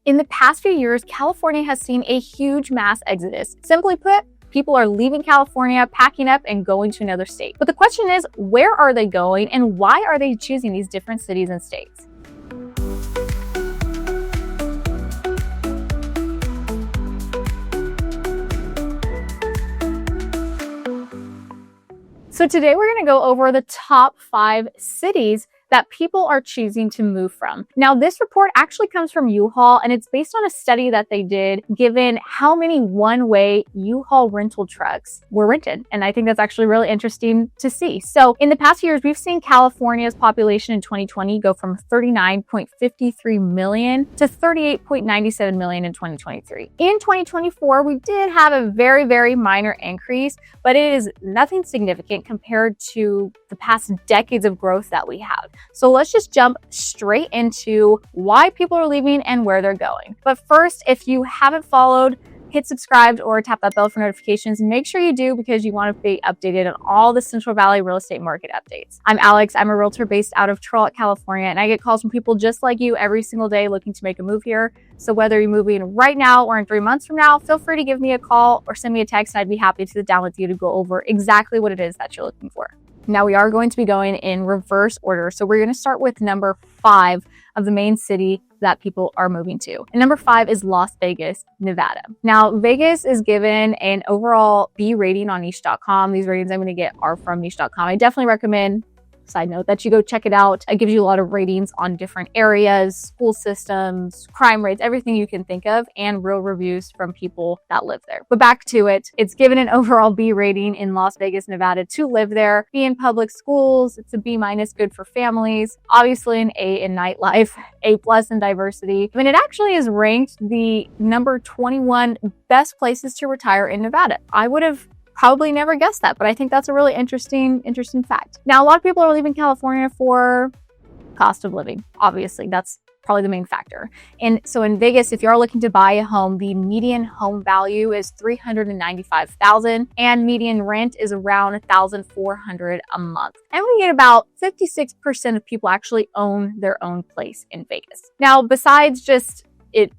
In the past few years, California has seen a huge mass exodus. Simply put, people are leaving California, packing up, and going to another state. But the question is, where are they going and why are they choosing these different cities and states? So today we're going to go over the top 5 cities that people are choosing to move from. Now, this report actually comes from U-Haul, and it's based on a study that they did given how many one-way U-Haul rental trucks were rented. And I think that's actually really interesting to see. So in the past years, we've seen California's population in 2020 go from 39.53 million to 38.97 million in 2023. In 2024, we did have a very, very minor increase, but it is nothing significant compared to the past decades of growth that we have. So let's just jump straight into why people are leaving and where they're going. But first, if you haven't followed, hit subscribe or tap that bell for notifications. Make sure you do because you want to be updated on all the Central Valley real estate market updates. I'm Alex. I'm a realtor based out of Charlotte, California, and I get calls from people just like you every single day looking to make a move here. So whether you're moving right now or in 3 months from now, feel free to give me a call or send me a text, and I'd be happy to sit down with you to go over exactly what it is that you're looking for. Now, we are going to be going in reverse order. So we're going to start with number 5 of the main city that people are moving to. And number 5 is Las Vegas, Nevada. Now, Vegas is given an overall B rating on niche.com. These ratings I'm going to get are from niche.com. I definitely recommend, side note, that you go check it out. It gives you a lot of ratings on different areas, school systems, crime rates, everything you can think of, and real reviews from people that live there. But back to it, it's given an overall B rating in Las Vegas, Nevada to live there, be in public schools. It's a B-, good for families, obviously an A in nightlife, A+ in diversity. I mean, it actually is ranked the number 21 best places to retire in Nevada. I would have probably never guessed that, but I think that's a really interesting fact. Now, a lot of people are leaving California for cost of living. Obviously, that's probably the main factor. And so in Vegas, if you're looking to buy a home, the median home value is $395,000 and median rent is around $1,400 a month. And we get about 56% of people actually own their own place in Vegas. Now, besides just it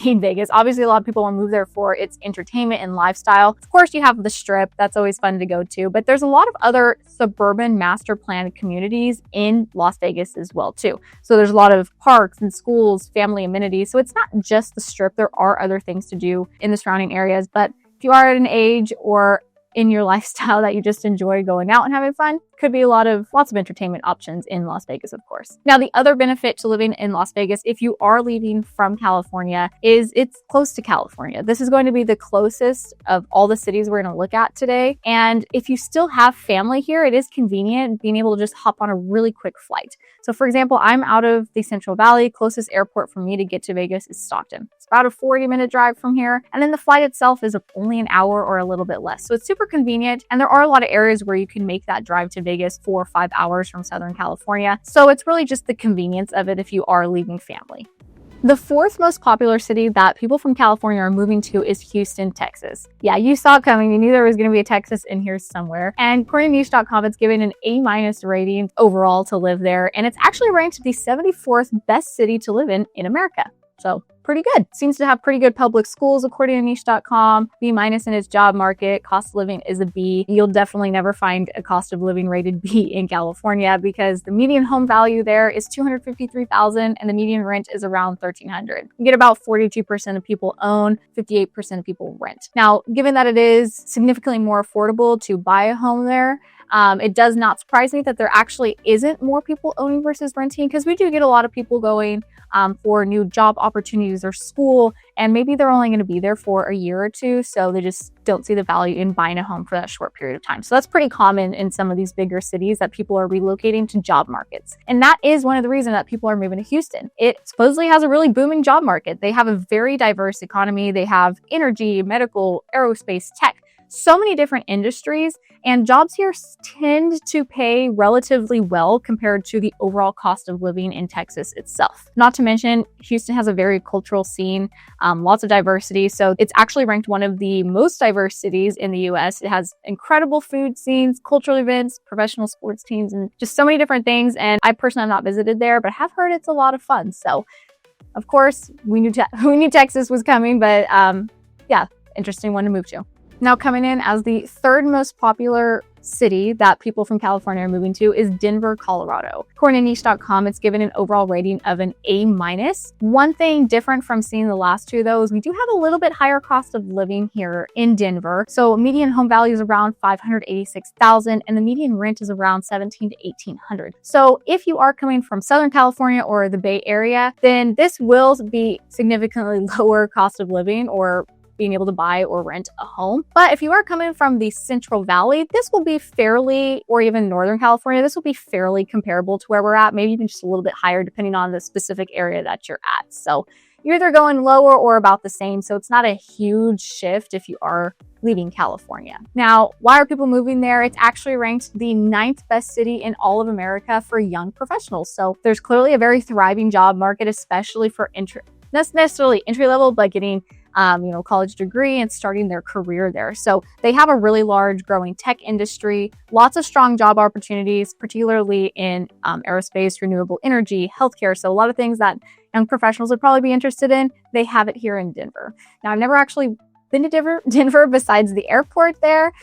being Vegas, obviously a lot of people will move there for its entertainment and lifestyle. Of course, you have the Strip. That's always fun to go to, but there's a lot of other suburban master planned communities in Las Vegas as well too. So there's a lot of parks and schools, family amenities. So it's not just the Strip. There are other things to do in the surrounding areas, but if you are at an age or in your lifestyle that you just enjoy going out and having fun, could be lots of entertainment options in Las Vegas, of course. Now, the other benefit to living in Las Vegas, if you are leaving from California, is it's close to California. This is going to be the closest of all the cities we're going to look at today. And if you still have family here, it is convenient being able to just hop on a really quick flight. So for example, I'm out of the Central Valley. Closest airport for me to get to Vegas is Stockton. It's about a 40-minute drive from here. And then the flight itself is only an hour or a little bit less. So it's super convenient. And there are a lot of areas where you can make that drive to Vegas 4 or 5 hours from Southern California. So it's really just the convenience of it if you are leaving family. The 4th most popular city that people from California are moving to is Houston, Texas. Yeah, you saw it coming. You knew there was going to be a Texas in here somewhere. And according to niche.com, it's given an A- rating overall to live there. And it's actually ranked the 74th best city to live in America. So pretty good. Seems to have pretty good public schools according to niche.com. B- in its job market. Cost of living is a B. You'll definitely never find a cost of living rated B in California because the median home value there is $253,000 and the median rent is around $1,300. You get about 42% of people own, 58% of people rent. Now, given that it is significantly more affordable to buy a home there, it does not surprise me that there actually isn't more people owning versus renting, because we do get a lot of people going for new job opportunities or school, and maybe they're only going to be there for a year or two, so they just don't see the value in buying a home for that short period of time. So that's pretty common in some of these bigger cities that people are relocating to job markets. And that is one of the reasons that people are moving to Houston. It supposedly has a really booming job market. They have a very diverse economy. They have energy, medical, aerospace, tech, so many different industries, and jobs here tend to pay relatively well compared to the overall cost of living in Texas itself. Not to mention, Houston has a very cultural scene, lots of diversity. So it's actually ranked one of the most diverse cities in the US. It has incredible food scenes, cultural events, professional sports teams, and just so many different things. And I personally have not visited there, but have heard it's a lot of fun. So Of course, we knew Texas was coming, but yeah, interesting one to move to. Now, coming in as the third most popular city that people from California are moving to is Denver, Colorado. According to niche.com, it's given an overall rating of an A-. One thing different from seeing the last two, though, is we do have a little bit higher cost of living here in Denver. So median home value is around $586,000 and the median rent is around $1,700 to $1,800. So if you are coming from Southern California or the Bay Area, then this will be significantly lower cost of living or being able to buy or rent a home. But if you are coming from the Central Valley, this will be fairly, or even Northern California, this will be fairly comparable to where we're at, maybe even just a little bit higher depending on the specific area that you're at. So you're either going lower or about the same. So it's not a huge shift if you are leaving California. Now, why are people moving there? It's actually ranked the 9th best city in all of America for young professionals. So there's clearly a very thriving job market, especially for not necessarily entry level, but getting college degree and starting their career there. So they have a really large growing tech industry, lots of strong job opportunities, particularly in aerospace, renewable energy, healthcare. So a lot of things that young professionals would probably be interested in, they have it here in Denver. Now, I've never actually been to Denver besides the airport there,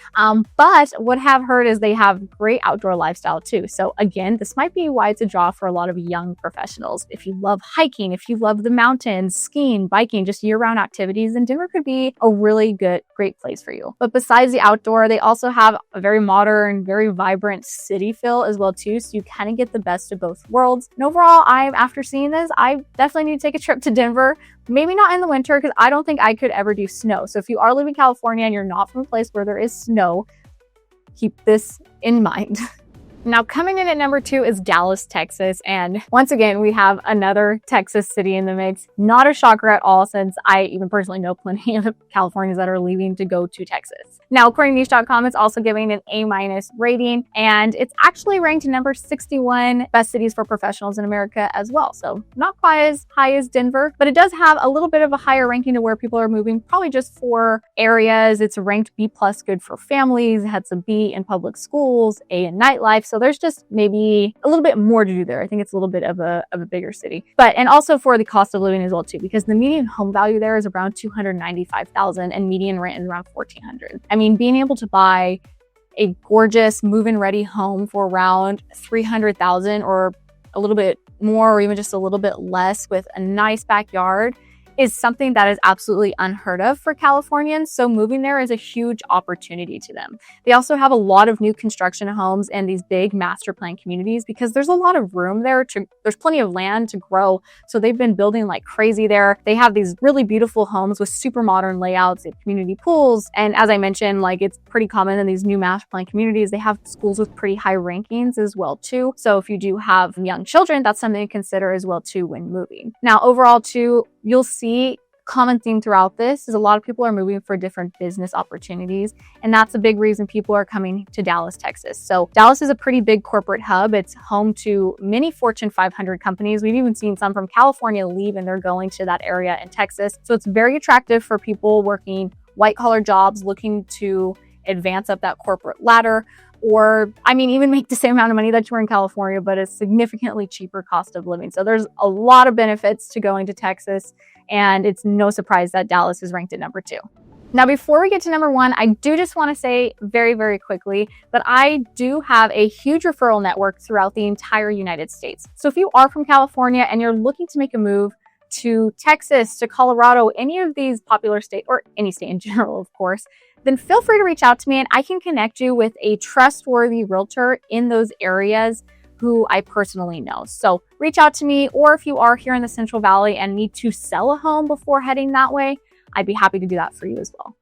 but what have heard is they have great outdoor lifestyle too. So again, this might be why it's a draw for a lot of young professionals. If you love hiking, if you love the mountains, skiing, biking, just year-round activities, then Denver could be a really great place for you. But besides the outdoor, they also have a very modern, very vibrant city feel as well too. So you kind of get the best of both worlds. And overall, after seeing this, I definitely need to take a trip to Denver. Maybe not in the winter because I don't think I could ever do snow. So if you are living in California and you're not from a place where there is snow, keep this in mind. Now, coming in at number 2 is Dallas, Texas. And once again, we have another Texas city in the mix. Not a shocker at all, since I even personally know plenty of Californians that are leaving to go to Texas. Now, according to niche.com, it's also giving an A- rating, and it's actually ranked number 61 best cities for professionals in America as well. So not quite as high as Denver, but it does have a little bit of a higher ranking to where people are moving, probably just for areas. It's ranked B+, good for families. It had some B in public schools, A in nightlife. So there's just maybe a little bit more to do there. I think it's a little bit of a bigger city, and also for the cost of living as well too, because the median home value there is around $295,000 and median rent is around $1,400. I mean, being able to buy a gorgeous move-in ready home for around $300,000 or a little bit more, or even just a little bit less with a nice backyard is something that is absolutely unheard of for Californians. So moving there is a huge opportunity to them. They also have a lot of new construction homes and these big master plan communities because there's a lot of room there. There's plenty of land to grow. So they've been building like crazy there. They have these really beautiful homes with super modern layouts, they have community pools. And as I mentioned, like it's pretty common in these new master plan communities, they have schools with pretty high rankings as well too. So if you do have young children, that's something to consider as well too when moving. Now, overall too, you'll see common theme throughout this is a lot of people are moving for different business opportunities. And that's a big reason people are coming to Dallas, Texas. So Dallas is a pretty big corporate hub. It's home to many Fortune 500 companies. We've even seen some from California leave and they're going to that area in Texas. So it's very attractive for people working white collar jobs, looking to advance up that corporate ladder, or even make the same amount of money that you were in California, but a significantly cheaper cost of living. So there's a lot of benefits to going to Texas, and it's no surprise that Dallas is ranked at number 2. Now, before we get to number 1, I do just want to say very, very quickly that I do have a huge referral network throughout the entire United States. So if you are from California and you're looking to make a move to Texas, to Colorado, any of these popular states, or any state in general, of course, then feel free to reach out to me and I can connect you with a trustworthy realtor in those areas who I personally know. So reach out to me, or if you are here in the Central Valley and need to sell a home before heading that way, I'd be happy to do that for you as well.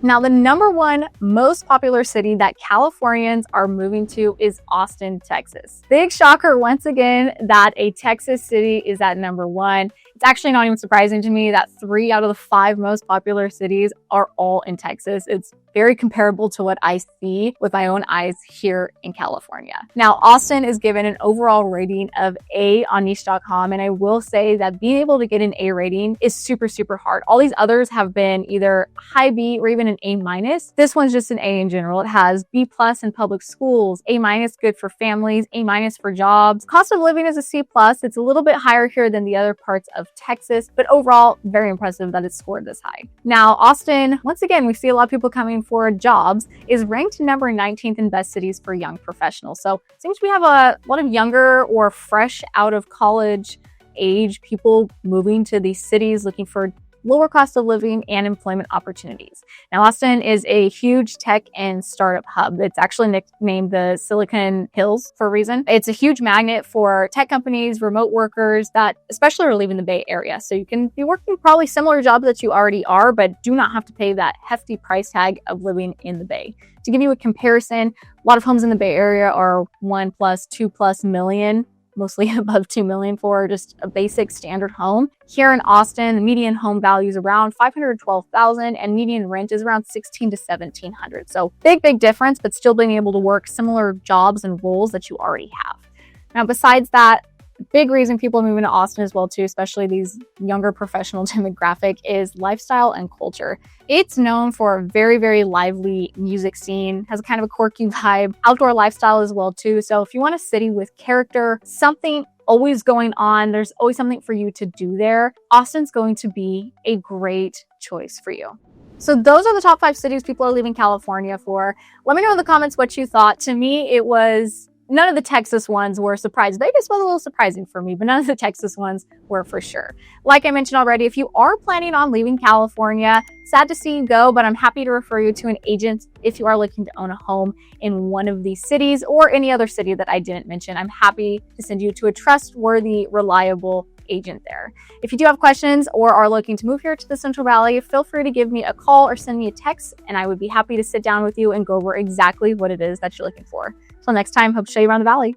Now, the number 1 most popular city that Californians are moving to is Austin, Texas. Big shocker once again that a Texas city is at number 1. It's actually not even surprising to me that 3 out of the 5 most popular cities are all in Texas. It's very comparable to what I see with my own eyes here in California. Now, Austin is given an overall rating of A on niche.com, and I will say that being able to get an A rating is super, super hard. All these others have been either high B or even an A-. This one's just an A in general. It has B+ in public schools, A- good for families, A- for jobs. Cost of living is a C+. It's a little bit higher here than the other parts of Texas, but overall, very impressive that it's scored this high. Now, Austin, once again, we see a lot of people coming for jobs, is ranked number 19th in best cities for young professionals. So it seems we have a lot of younger or fresh out of college age people moving to these cities looking for lower cost of living and employment opportunities. Now, Austin is a huge tech and startup hub. It's actually nicknamed the Silicon Hills for a reason. It's a huge magnet for tech companies, remote workers that especially are leaving the Bay Area. So you can be working probably similar jobs that you already are, but do not have to pay that hefty price tag of living in the Bay. To give you a comparison, a lot of homes in the Bay Area are 1+, 2+ million, mostly above 2 million for just a basic standard home. Here in Austin, the median home value is around $512,000 and median rent is around $1,600 to $1,700. So big difference, but still being able to work similar jobs and roles that you already have. Now, besides that, big reason people are moving to Austin as well too, especially these younger professional demographic, is lifestyle and culture. It's known for a very lively music scene, has a kind of a quirky vibe, outdoor lifestyle as well too. So if you want a city with character, something always going on, there's always something for you to do there, Austin's going to be a great choice for you. So those are the top 5 cities people are leaving California for. Let me know in the comments what you thought. To me, it was none of the Texas ones were surprised. Vegas was a little surprising for me, but none of the Texas ones were for sure. Like I mentioned already, if you are planning on leaving California, sad to see you go, but I'm happy to refer you to an agent if you are looking to own a home in one of these cities or any other city that I didn't mention. I'm happy to send you to a trustworthy, reliable agent there. If you do have questions or are looking to move here to the Central Valley, feel free to give me a call or send me a text, and I would be happy to sit down with you and go over exactly what it is that you're looking for. Till next time, hope to show you around the valley.